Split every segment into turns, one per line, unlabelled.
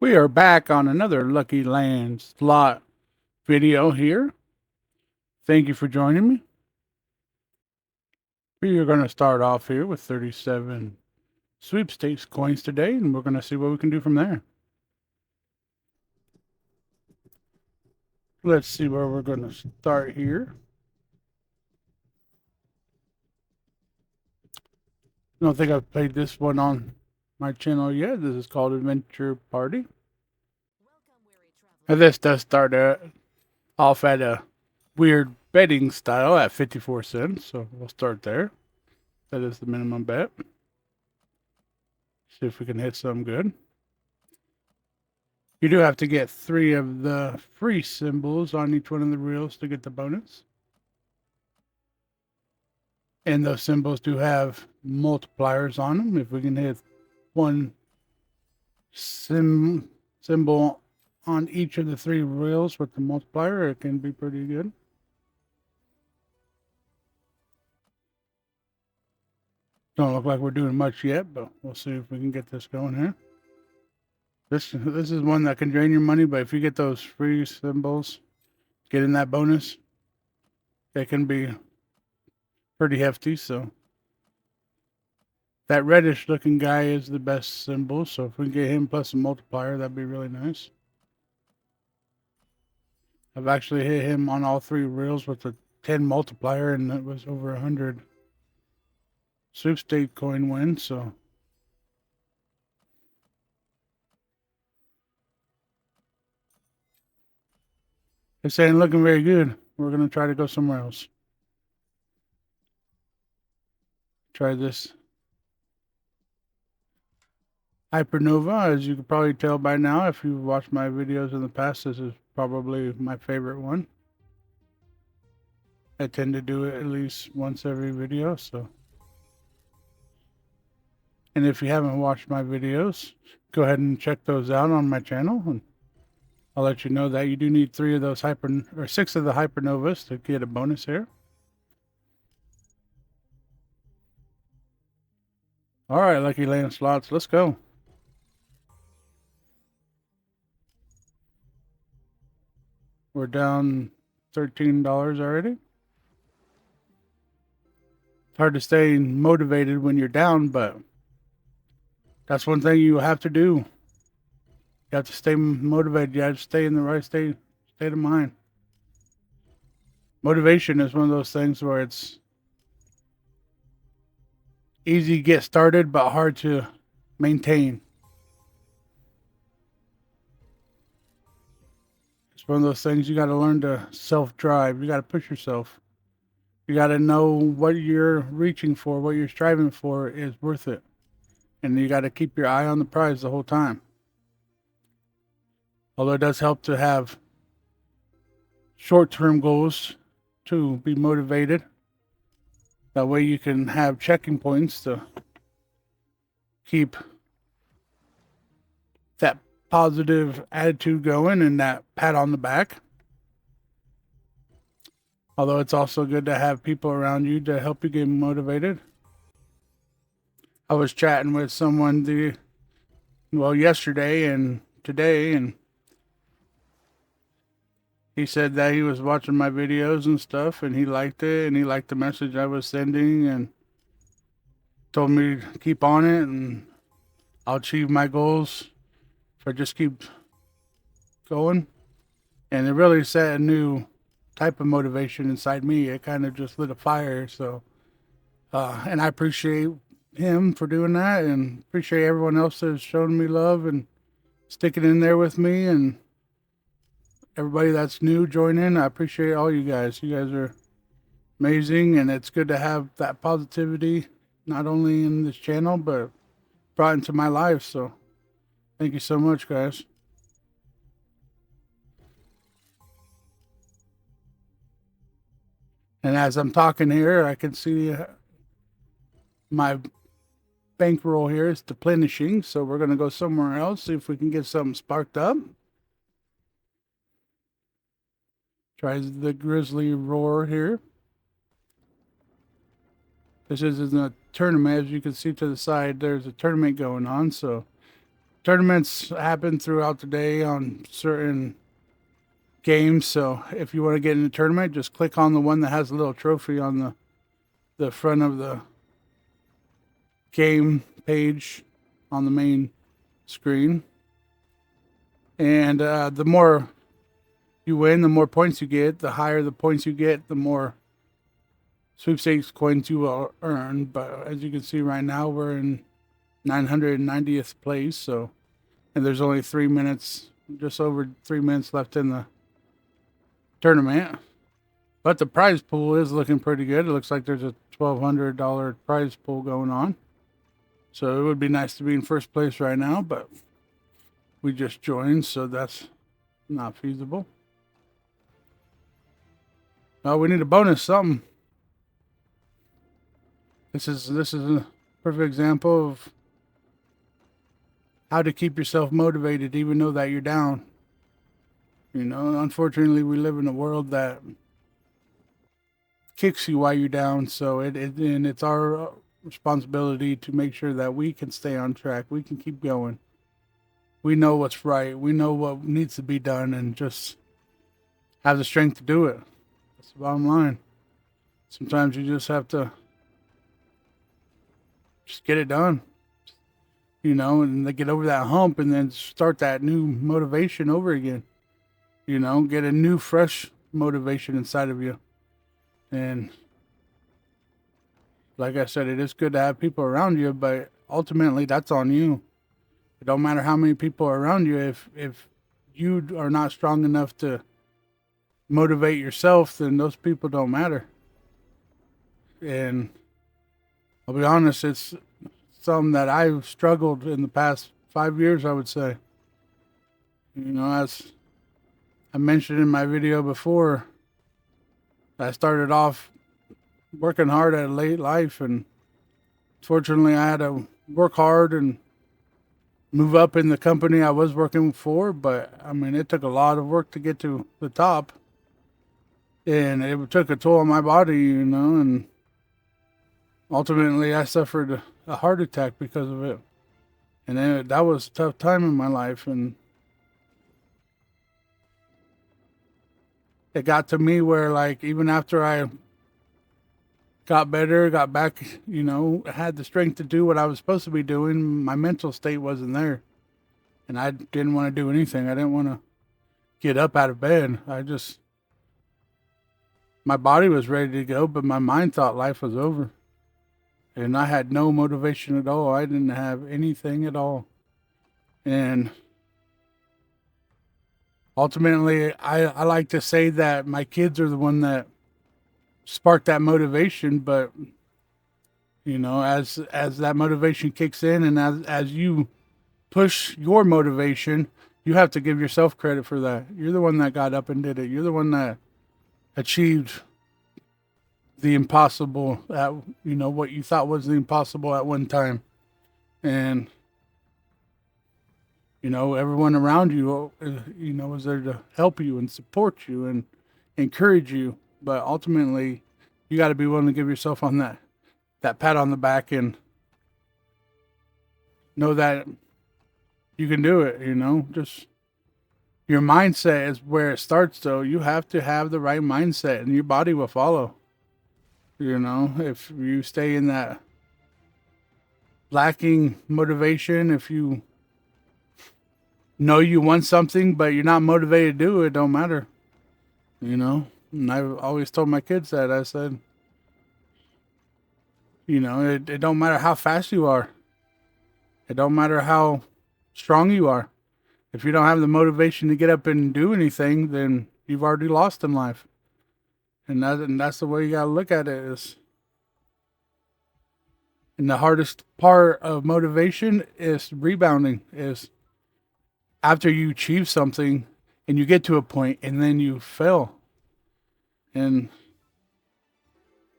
We are back on another Lucky Land slot video here. Thank you for joining me. We are going to start off here with 37 sweepstakes coins today, and we're going to see what we can do from there. Let's see where we're going to start here. I don't think I've played this one on my channel yet. This is called Adventure Party. And this does start off at a weird betting style at 54 cents, so we'll start there. That is the minimum bet. See if we can hit some good. You do have to get 3 of the free symbols on each one of the reels to get the bonus. And those symbols do have multipliers on them. If we can hit one symbol on each of the 3 reels with the multiplier, it can be pretty good. Don't look like we're doing much yet, but we'll see if we can get this going here. This is one that can drain your money, but if you get those free symbols, getting that bonus, it can be pretty hefty. So that reddish looking guy is the best symbol. So if we can get him plus a multiplier, that'd be really nice. I've actually hit him on all 3 reels with a 10 multiplier, and it was over 100 sweepstake coin win. So this ain't looking very good. We're going to try to go somewhere else. Try this Hypernova. As you can probably tell by now, if you've watched my videos in the past, this is probably my favorite one. I tend to do it at least once every video, so. And if you haven't watched my videos, go ahead and check those out on my channel, and I'll let you know that you do need 6 of the Hypernovas to get a bonus here. All right, Lucky Land slots, let's go. We're down $13 already. It's hard to stay motivated when you're down, but that's one thing you have to do. You have to stay motivated. You have to stay in the right state of mind. Motivation is one of those things where it's easy to get started, but hard to maintain. It's one of those things you got to learn to self-drive. You got to push yourself. You got to know what you're reaching for, what you're striving for is worth it. And you got to keep your eye on the prize the whole time. Although it does help to have short-term goals to be motivated. That way you can have checking points to keep that positive attitude going and that pat on the back. Although it's also good to have people around you to help you get motivated. I was chatting with someone yesterday and today, and he said that he was watching my videos and stuff, and he liked it, and he liked the message I was sending, and told me to keep on it, and I'll achieve my goals if I just keep going. And it really set a new type of motivation inside me. It kind of just lit a fire. So, and I appreciate him for doing that, and appreciate everyone else that's shown me love and sticking in there with me, and everybody that's new join in. I appreciate all you guys. You guys are amazing, and it's good to have that positivity not only in this channel but brought into my life. So thank you so much, guys. And as I'm talking here, I can see my bankroll here is deplenishing, so we're going to go somewhere else, see if we can get something sparked up. Tries the Grizzly Roar here. This is in a tournament. As you can see to the side, there's a tournament going on, so tournaments happen throughout the day on certain games. So if you want to get in a tournament, just click on the one that has a little trophy on the front of the game page on the main screen. And the more you win, the more points you get. The higher the points you get, the more sweepstakes coins you will earn. But as you can see right now, we're in 990th place. So, and there's only 3 minutes, just over 3 minutes left in the tournament. But the prize pool is looking pretty good. It looks like there's a $1,200 prize pool going on. So it would be nice to be in first place right now, but we just joined, so that's not feasible. Oh, we need a bonus, something. This is a perfect example of how to keep yourself motivated even though that you're down. You know, unfortunately, we live in a world that kicks you while you're down, so it's our responsibility to make sure that we can stay on track. We can keep going. We know what's right. We know what needs to be done, and just have the strength to do it. That's the bottom line. Sometimes you just have to just get it done, you know, and then get over that hump and then start that new motivation over again. You know, get a new, fresh motivation inside of you. And like I said, it is good to have people around you, but ultimately that's on you. It don't matter how many people are around you. If you are not strong enough to motivate yourself, then those people don't matter. And I'll be honest, it's something that I've struggled in the past 5 years, I would say. You know, as I mentioned in my video before, I started off working hard at a late life, and fortunately I had to work hard and move up in the company I was working for, but I mean, it took a lot of work to get to the top, and it took a toll on my body, you know, and ultimately I suffered a heart attack because of it. And then that was a tough time in my life, and it got to me where, like, even after I got better, got back, you know, had the strength to do what I was supposed to be doing, my mental state wasn't there. And I didn't want to do anything. I didn't want to get up out of bed. My body was ready to go, but my mind thought life was over. And I had no motivation at all. I didn't have anything at all. And ultimately, I like to say that my kids are the one that spark that motivation, but you know, as that motivation kicks in, and as you push your motivation, you have to give yourself credit for that. You're the one that got up and did it. You're the one that achieved the impossible at, you know, what you thought was the impossible at one time. And you know, everyone around you, you know, is there to help you and support you and encourage you. But ultimately, you got to be willing to give yourself on that pat on the back and know that you can do it. You know, just your mindset is where it starts. Though you have to have the right mindset, and your body will follow. You know, if you stay in that lacking motivation, if you know you want something but you're not motivated to do it, don't matter. You know. And I've always told my kids that. I said, you know, it don't matter how fast you are. It don't matter how strong you are. If you don't have the motivation to get up and do anything, then you've already lost in life. And that's the way you gotta look at it. And the hardest part of motivation is rebounding. Is after you achieve something and you get to a point and then you fail.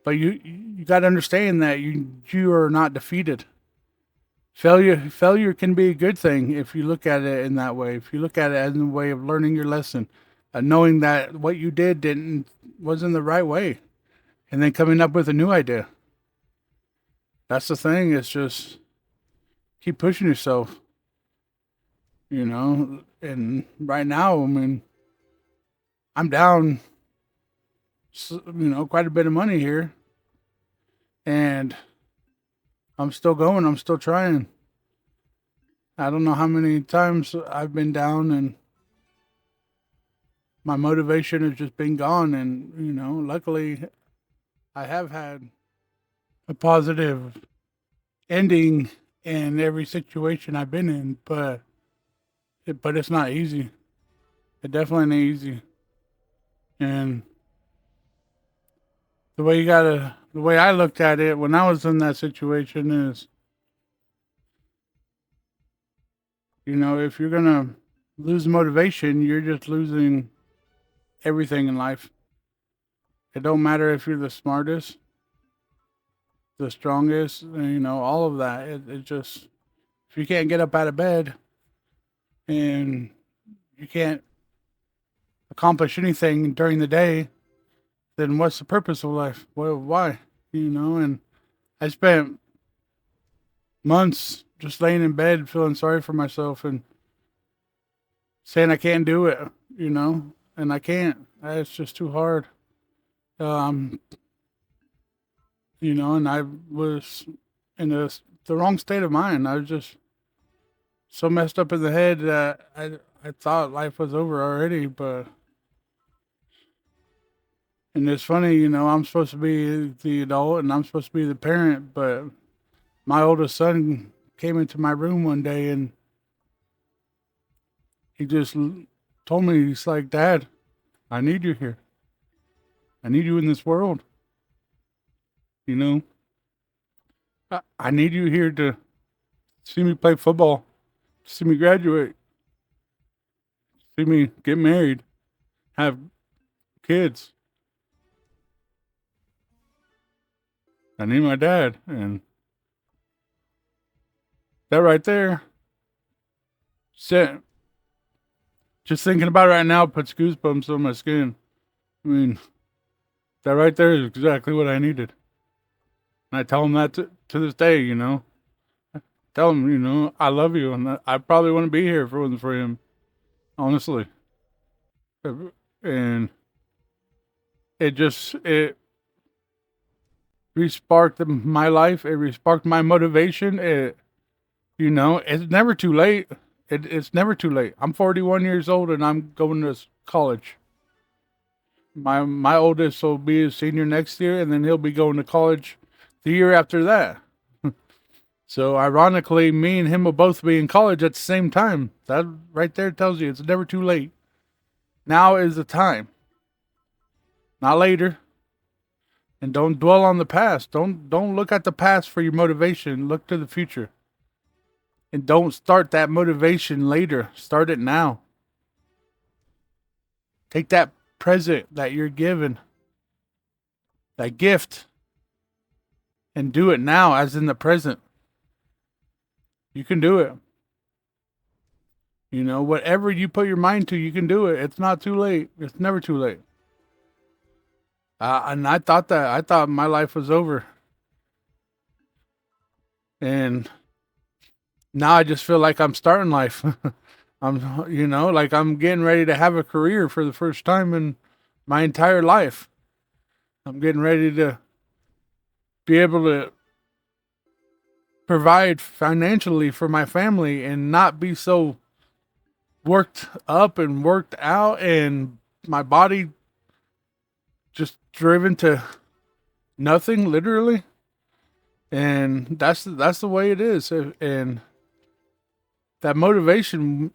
But you got to understand that you are not defeated. Failure can be a good thing if you look at it in that way. If you look at it as a way of learning your lesson, knowing that what you did wasn't the right way, and then coming up with a new idea. That's the thing. It's just keep pushing yourself. you know. And right now, I mean, I'm down, quite a bit of money here, and I'm still going. I'm still trying. I don't know how many times I've been down and my motivation has just been gone. And, luckily I have had a positive ending in every situation I've been in, but it's not easy. It definitely ain't easy. And the way I looked at it when I was in that situation is, if you're gonna lose motivation, you're just losing everything in life. It don't matter if you're the smartest, the strongest, all of that. It just, if you can't get up out of bed and you can't accomplish anything during the day, then what's the purpose of life? Why? And I spent months just laying in bed feeling sorry for myself and saying I can't do it, and I can't. It's just too hard. Um, and I was in the wrong state of mind. I was just so messed up in the head that I thought life was over already. But and it's funny, I'm supposed to be the adult and I'm supposed to be the parent, but my oldest son came into my room one day and he just told me, he's like, "Dad, I need you here. I need you in this world. You know, I need you here to see me play football, see me graduate, see me get married, have kids. I need my dad." And that right there, set, just thinking about it right now puts goosebumps on my skin. I mean, that right there is exactly what I needed. And I tell him that to this day, Tell him, I love you, and I probably wouldn't be here if it wasn't for him, honestly. And it resparked my life. It resparked my motivation. It's never too late. It's never too late. I'm 41 years old and I'm going to college. My oldest will be a senior next year, and then he'll be going to college the year after that. So ironically, me and him will both be in college at the same time. That right there tells you it's never too late. Now is the time, not later. And don't dwell on the past. Don't look at the past for your motivation. Look to the future. And don't start that motivation later. Start it now. Take that present that you're given, that gift, and do it now as in the present. You can do it. Whatever you put your mind to, you can do it. It's not too late. It's never too late. And I thought my life was over. And now I just feel like I'm starting life. like I'm getting ready to have a career for the first time in my entire life. I'm getting ready to be able to provide financially for my family and not be so worked up and worked out and my body just driven to nothing, literally. And that's the way it is. And that motivation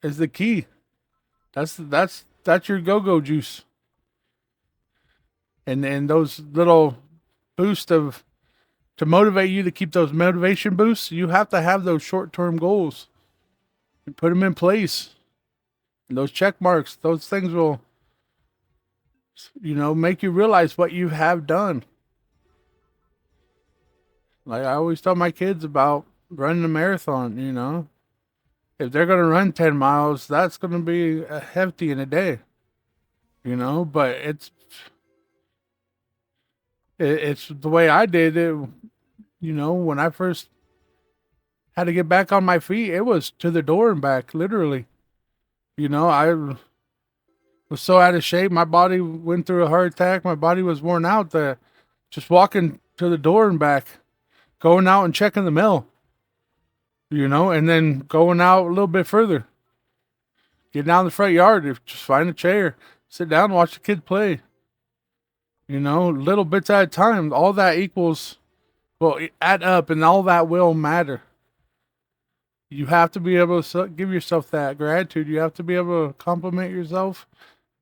is the key. That's your go-go juice. And those little boosts of to motivate you, to keep those motivation boosts, you have to have those short-term goals and put them in place. And those check marks, those things will, make you realize what you have done. Like I always tell my kids about running a marathon, if they're going to run 10 miles, that's going to be a hefty in a day, but it's the way I did it, when I first had to get back on my feet. It was to the door and back, literally. I was so out of shape. My body went through a heart attack. My body was worn out that just walking to the door and back, going out and checking the mail, and then going out a little bit further, get down the front yard, just find a chair, sit down, watch the kids play, little bits at a time. All that equals, well, add up, and all that will matter. You have to be able to give yourself that gratitude. You have to be able to compliment yourself,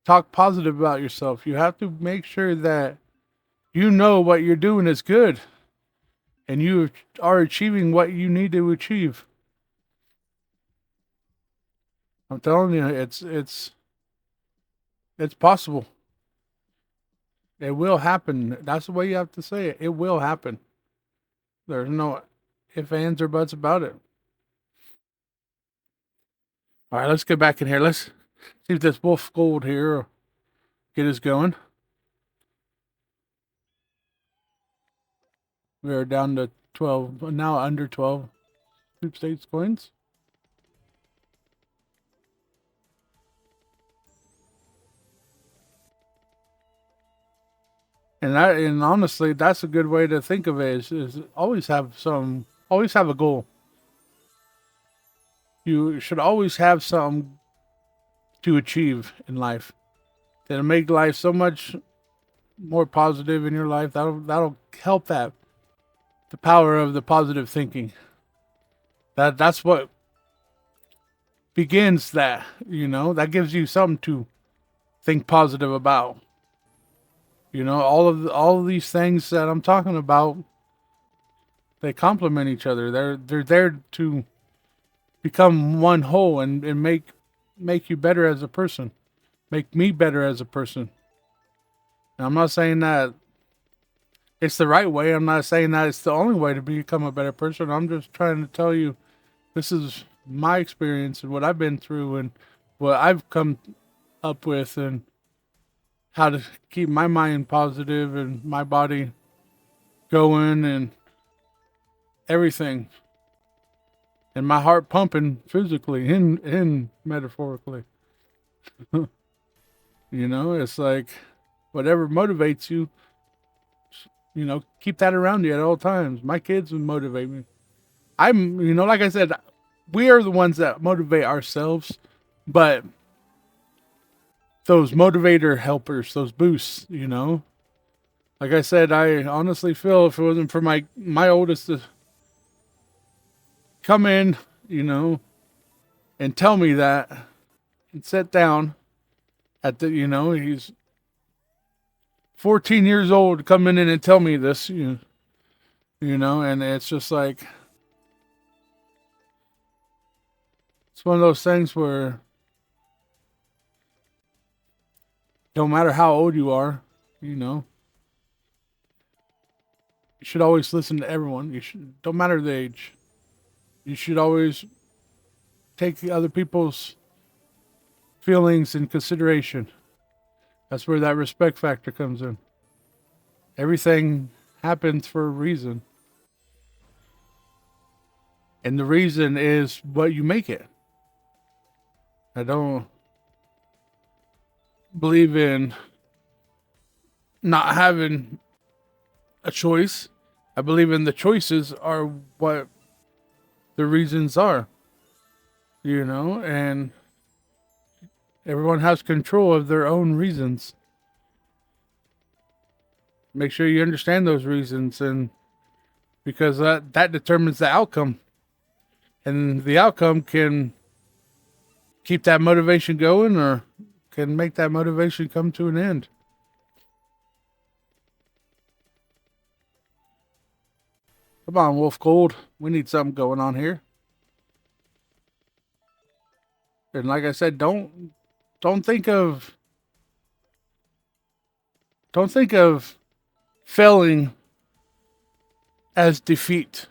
talk positive about yourself. You have to make sure that you know what you're doing is good and you are achieving what you need to achieve. I'm telling you, it's possible. It will happen. That's the way you have to say it. It will happen. There's no ifs, ands, or buts about it. All right, let's get back in here. Let's see if this wolf gold here will get us going. We are down to 12, now under 12 sweepstakes coins. And honestly, that's a good way to think of it. Is always have a goal. You should always have something to achieve in life. That'll make life so much more positive in your life. That'll help that. The power of the positive thinking. That's what begins that, that gives you something to think positive about. All of these things that I'm talking about, they complement each other. They're there to become one whole and make you better as a person. Make me better as a person. And I'm not saying that it's the right way. I'm not saying that it's the only way to become a better person. I'm just trying to tell you this is my experience and what I've been through and what I've come up with and how to keep my mind positive and my body going and everything. And my heart pumping physically and metaphorically. It's like whatever motivates you, keep that around you at all times. My kids would motivate me. Like I said, we are the ones that motivate ourselves, but those motivator helpers, those boosts, like I said, I honestly feel if it wasn't for my oldest to come in, and tell me that and sit down at the, he's 14 years old, coming in and tell me this, and it's just like, it's one of those things where no matter how old you are, you should always listen to everyone. Don't matter the age. You should always take the other people's feelings in consideration. That's where that respect factor comes in. Everything happens for a reason. And the reason is what you make it. I don't believe in not having a choice. I believe in the choices are what the reasons are. And everyone has control of their own reasons. Make sure you understand those reasons, and because that determines the outcome. And the outcome can keep that motivation going or can make that motivation come to an end. Come on, Wolf Gold. We need something going on here. And like I said, don't think of failing as defeat.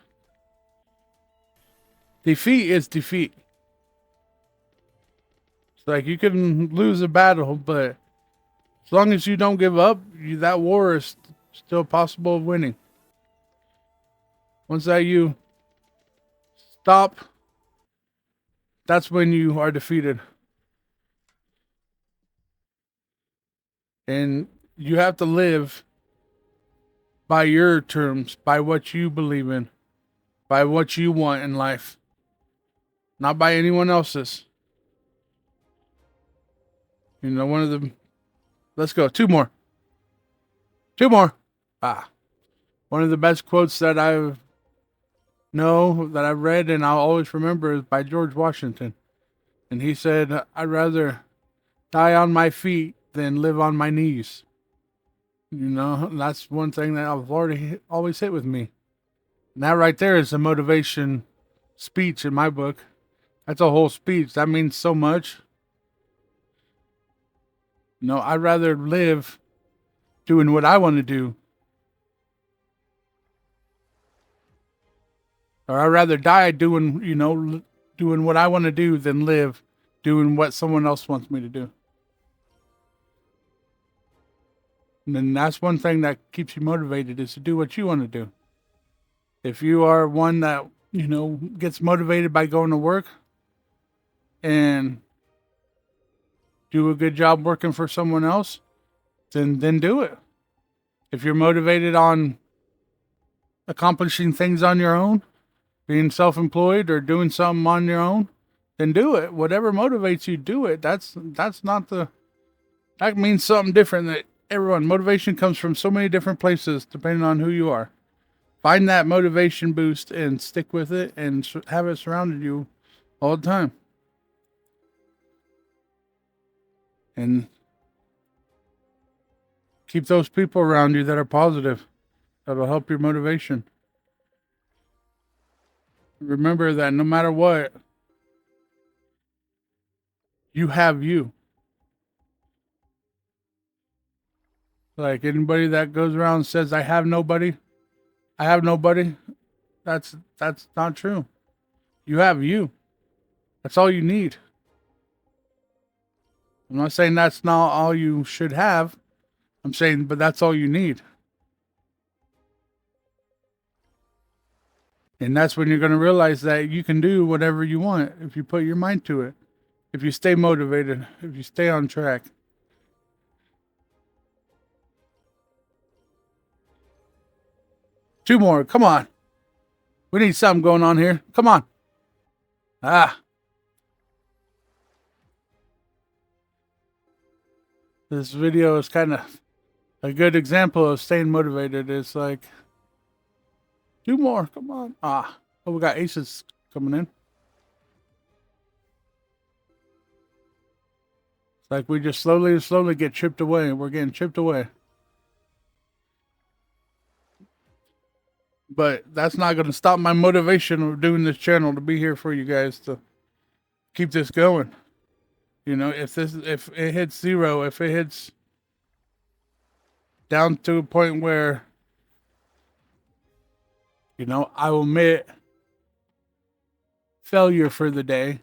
Defeat is defeat. It's like you can lose a battle, but as long as you don't give up, that war is still possible of winning. Once that you stop, that's when you are defeated. And you have to live by your terms, by what you believe in, by what you want in life, not by anyone else's. You know, one of the, let's go, two more. Two more. One of the best quotes that I've read and I'll always remember is by George Washington. And he said, I'd rather die on my feet than live on my knees. You know, that's one thing that I've always hit with me. And that right there is a motivation speech in my book. That's a whole speech. That means so much. You know, I'd rather live doing what I want to do. Or I'd rather die doing what I want to do than live doing what someone else wants me to do. And then that's one thing that keeps you motivated, is to do what you want to do. If you are one that, gets motivated by going to work and do a good job working for someone else, then do it. If you're motivated on accomplishing things on your own, being self-employed or doing something on your own, then do it. Whatever motivates you, do it. That means something different. That everyone, motivation comes from so many different places depending on who you are. Find that motivation boost and stick with it and have it surrounded you all the time. And keep those people around you that are positive. That'll help your motivation. Remember that no matter what, you have you. Like anybody that goes around and says, I have nobody, that's not true. You have you. That's all you need. I'm not saying that's not all you should have. I'm saying, but that's all you need. And that's when you're going to realize that you can do whatever you want if you put your mind to it. If you stay motivated, if you stay on track. Two more. Come on. We need something going on here. Come on. This video is kind of a good example of staying motivated. It's like, two more. Come on. Oh, we got aces coming in. It's like we just slowly get chipped away. We're getting chipped away. But that's not going to stop my motivation of doing this channel, to be here for you guys, to keep this going. If it hits zero, if it hits down to a point where, I will admit failure for the day,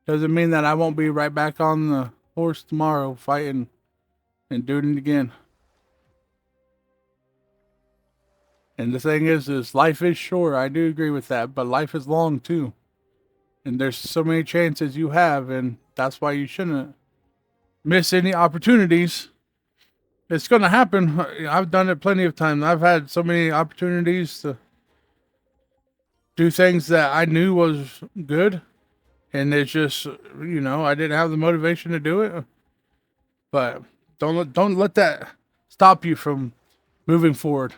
doesn't mean that I won't be right back on the horse tomorrow fighting and doing it again. And the thing is life is short. I do agree with that, but life is long too. And there's so many chances you have, and that's why you shouldn't miss any opportunities. It's going to happen. I've done it plenty of times. I've had so many opportunities to do things that I knew was good, and it's just, I didn't have the motivation to do it. But don't let that stop you from moving forward.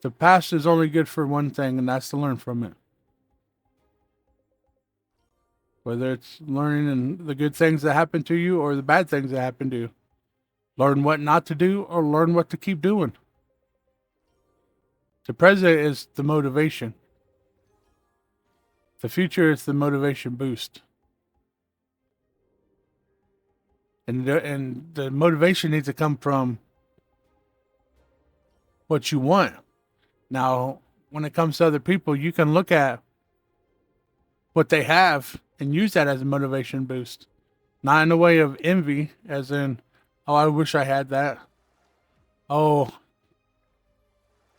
The past is only good for one thing, and that's to learn from it. Whether it's learning the good things that happen to you or the bad things that happen to you. Learn what not to do or learn what to keep doing. The present is the motivation. The future is the motivation boost. And the motivation needs to come from what you want. Now, when it comes to other people, you can look at what they have and use that as a motivation boost. Not in a way of envy, as in, oh, I wish I had that. Oh,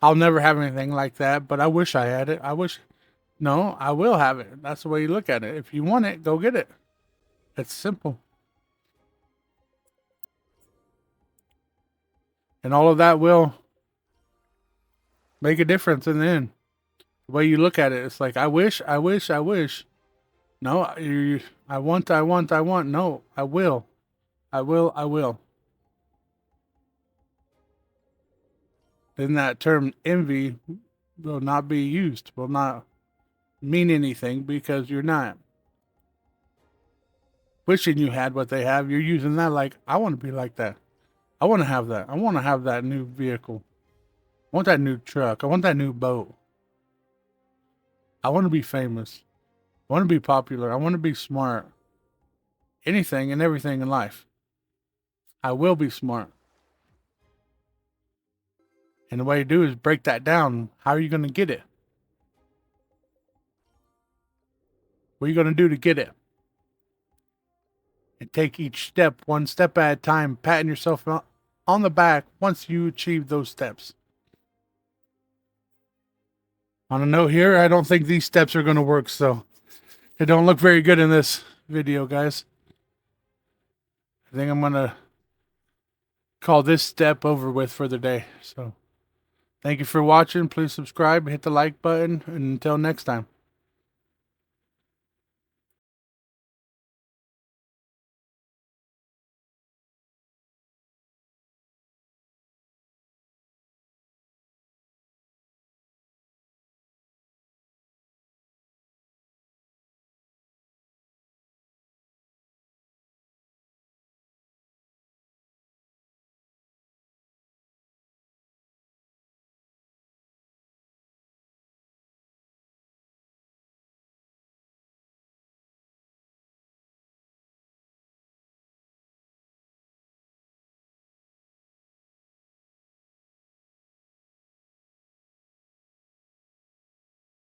I'll never have anything like that, but I wish I had it. No, I will have it. That's the way you look at it. If you want it, go get it. It's simple. And all of that will make a difference in the end. The way you look at it, it's like, I wish. No, I want. No, I will. I will. Then that term envy will not be used, will not mean anything because you're not wishing you had what they have. You're using that like, I want to be like that. I want to have that. I want to have that new vehicle. I want that new truck. I want that new boat. I want to be famous. I want to be popular. I want to be smart. Anything and everything in life. I will be smart. And the way you do is break that down. How are you going to get it? What are you going to do to get it? And take each step, one step at a time, patting yourself on the back once you achieve those steps. On a note here, I don't think these steps are going to work, so they don't look very good in this video, guys. I think I'm going to call this step over with for the day. So thank you for watching. Please subscribe, hit the like button, and until next time.